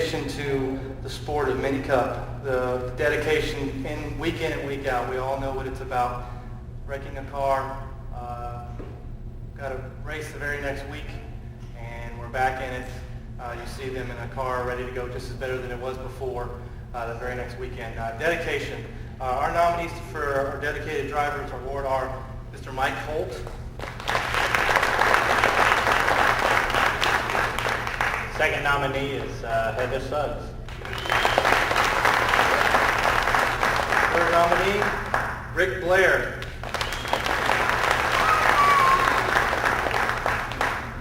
To the sport of Mini Cup, the dedication in week and week out. We all know what it's about. Wrecking a car, got to race the very next week, and we're back in it. You see them in a car ready to go just as better than it was before the very next weekend. Dedication. Our nominees for our dedicated drivers award are Mr. Mike Holt. Second nominee is Heather Suggs. Third nominee, Rick Blair.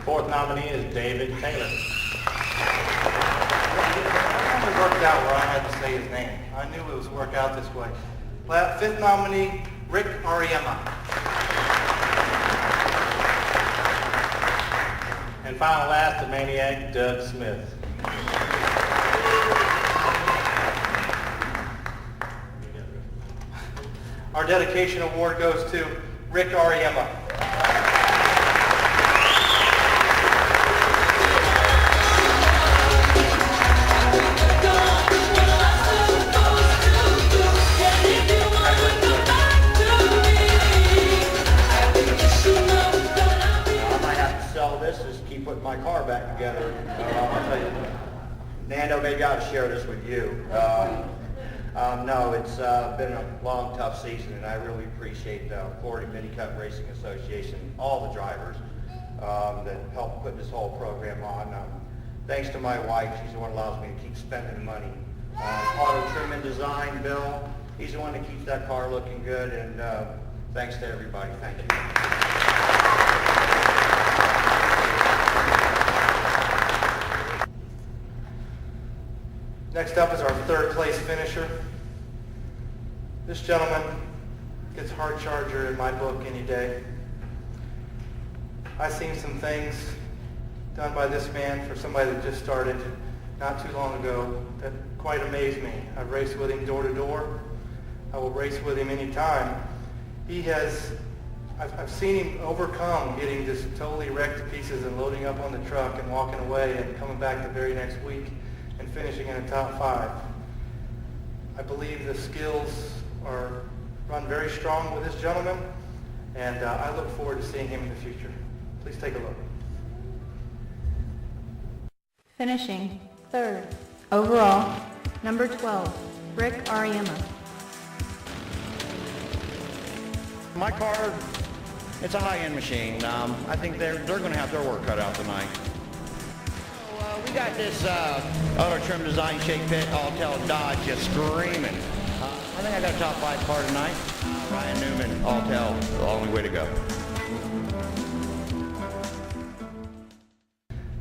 Fourth nominee is David Taylor. It worked out where I had to say his name. I knew it was work out this way. Fifth nominee, Rick Ariema. And final last, the maniac, Doug Smith. Our dedication award goes to Rick Ariema. Put my car back together. I'll tell you, Nando, maybe I'll share this with you. No, it's been a long, tough season, and I really appreciate the Florida Mini Cup Racing Association, all the drivers that helped put this whole program on. Thanks to my wife, she's the one who allows me to keep spending money. Auto Trim and Design, Bill, he's the one that keeps that car looking good, and thanks to everybody. Thank you. Next up is our third place finisher. This gentleman gets hard charger in my book any day. I've seen some things done by this man for somebody that just started not too long ago that quite amazed me. I've raced with him door to door. I will race with him anytime. I've seen him overcome getting just totally wrecked to pieces and loading up on the truck and walking away and coming back the very next week and finishing in a top 5. I believe the skills run very strong with this gentleman, and I look forward to seeing him in the future. Please take a look. Finishing third overall, number 12, Rick Ariema. My car, it's a high-end machine. I think they're going to have their work cut out tonight. We got this Auto Trim Design Shake Pit Alltel Dodge just screaming. I think I got a top 5 car tonight. Ryan Newman, Alltel, the only way to go.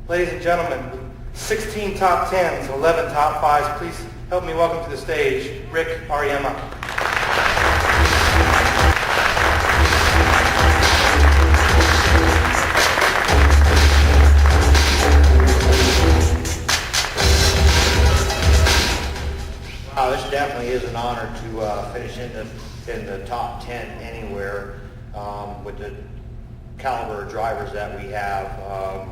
Ladies and gentlemen, 16 top 10s, 11 top 5s. Please help me welcome to the stage, Rick Ariema. This definitely is an honor to finish in the top 10 anywhere with the caliber of drivers that we have.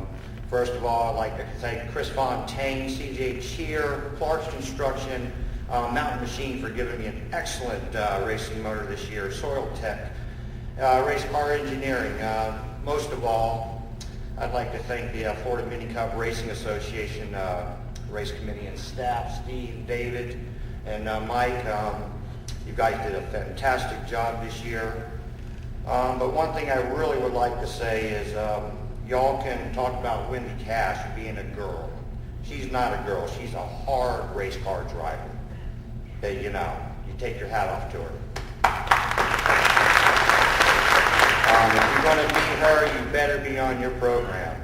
First of all, I'd like to thank Chris Fontaine, CJ Cheer, Clark's Construction, Mountain Machine for giving me an excellent racing motor this year, Soil Tech, Race Car Engineering. Most of all, I'd like to thank the Florida Mini Cup Racing Association race committee and staff, Steve, David, and Mike. You guys did a fantastic job this year. But one thing I really would like to say is y'all can talk about Wendy Cash being a girl. She's not a girl. She's a hard race car driver. Hey, you take your hat off to her. If you're going to beat her, you better be on your program.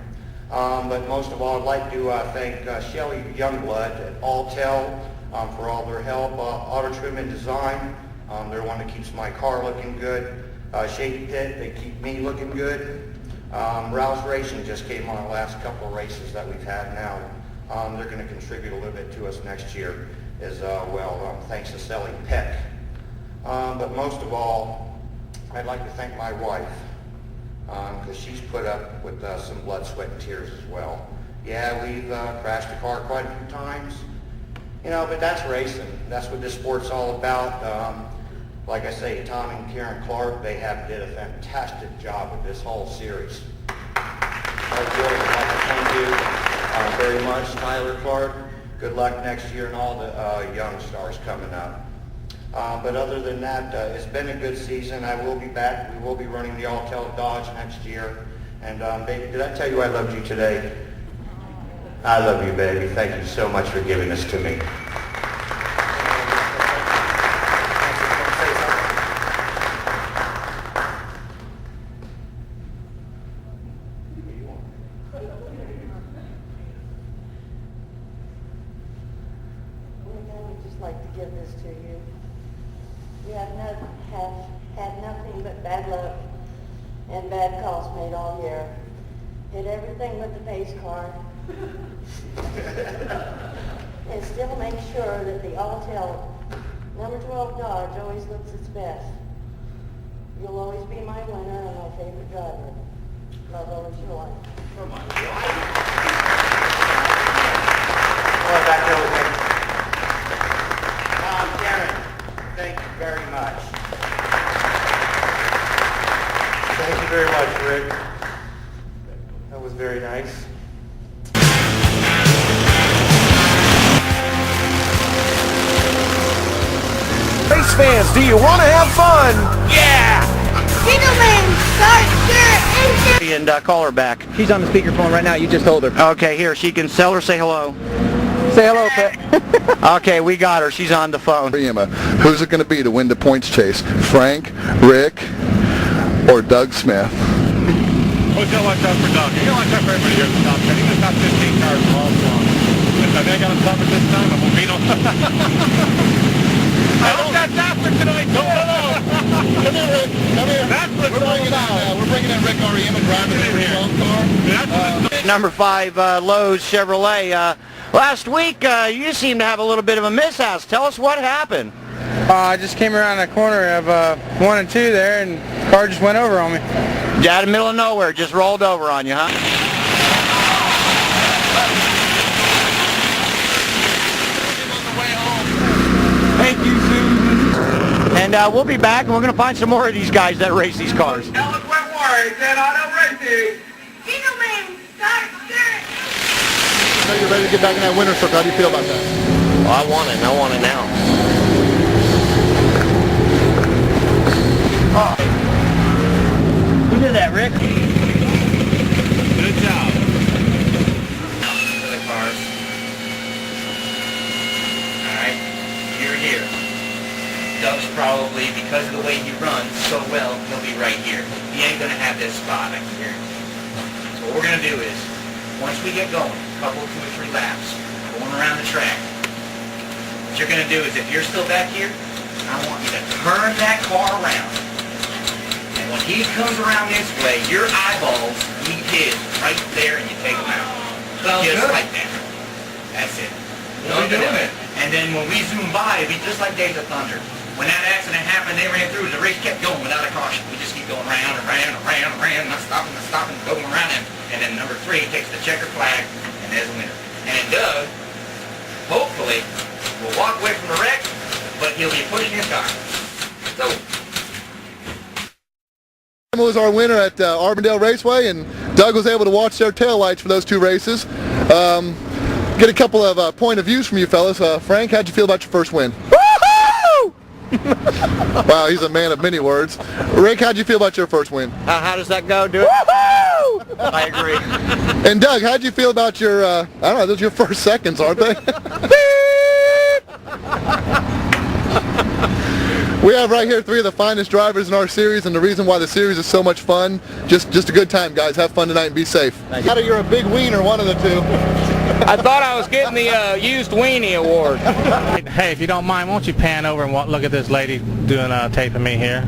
But most of all, I'd like to thank Shelly Youngblood at Alltel for all their help. Auto Trim and Design, they're the one that keeps my car looking good. Shake Pit, they keep me looking good. Rouse Racing just came on the last couple of races that we've had now. They're going to contribute a little bit to us next year as well, thanks to Sally Peck. But most of all, I'd like to thank my wife, because she's put up with some blood, sweat, and tears as well. Yeah, we've crashed the car quite a few times, But that's racing. That's what this sport's all about. Like I say, Tom and Karen Clark, they did a fantastic job with this whole series. I really like to thank you very much, Tyler Clark. Good luck next year and all the young stars coming up. But other than that, it's been a good season. I will be back. We will be running the Alltel Dodge next year. And baby, did I tell you I loved you today? I love you, baby. Thank you so much for giving this to me. Like to give this to you. You have had nothing but bad luck and bad calls made all year. Hit everything with the pace car. And still make sure that the Alltel number 12 Dodge always looks its best. You'll always be my winner and my favorite driver. Love always your life. Come on, Back there with me. Karen, thank you very much. Thank you very much, Rick. That was very nice. Race fans, do you want to have fun? Yeah! And call her back. She's on the speakerphone right now. You just hold her. Okay, here, she can tell her, say hello. Say hello, Pet. Okay, we got her. She's on the phone. Who's it going to be to win the points chase? Frank, Rick, or Doug Smith? Hotel watch out for Doug. You got to watch out for everybody here at the top 10. He's the top 15 cars all along. If I think I got him top at this time, I'm going to beat him. I hope that's after tonight. No. Come here, Rick. Come here. That's what it's all about. We're bringing in Rick Ariema driving the long car. Number 5, Lowe's Chevrolet. Last week, you seemed to have a little bit of a mishap. Tell us what happened. I just came around the corner of 1 and 2 there, and the car just went over on me. Out in the middle of nowhere, just rolled over on you, huh? Thank you, Susan. And we'll be back, and we're going to find some more of these guys that race these cars. Eloquent words and auto racing. So you're ready to get back in that winner's circle. How do you feel about that? Well, I want it. I want it now. Who did that, Rick? Good job. For the cars. Alright, you're here. Doug's probably, because of the way he runs so well, he'll be right here. He ain't gonna have this spot, I can guarantee you. So what we're gonna do is, once we get going, a couple, 2 or 3 laps, going around the track, what you're gonna do is, if you're still back here, I want you to turn that car around. And when he comes around this way, your eyeballs meet his right there and you take him out. Just like that. That's it. We'll be doing it. And then when we zoom by, it'll be just like Days of Thunder. When that accident happened, they ran through, the race kept going without a caution. We just keep going round and round and round and round, not stopping, going around him. And then number 3 takes the checker flag, and there's a winner. And Doug, hopefully, will walk away from the wreck, but he'll be pushing his car. So, Was our winner at Arbondale Raceway, and Doug was able to watch their taillights for those 2 races. Get a couple of point of views from you fellas. Frank, how'd you feel about your first win? Woohoo! Wow, he's a man of many words. Rick, how'd you feel about your first win? How does that go? Do it? Woohoo! I agree. And Doug, how'd you feel about your, I don't know, those are your first seconds, aren't they? We have right here 3 of the finest drivers in our series, and the reason why the series is so much fun, just a good time, guys. Have fun tonight and be safe. You're a big wiener, one of the 2. I thought I was getting the used weenie award. Hey, if you don't mind, won't you pan over and look at this lady doing tape of me here?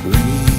Read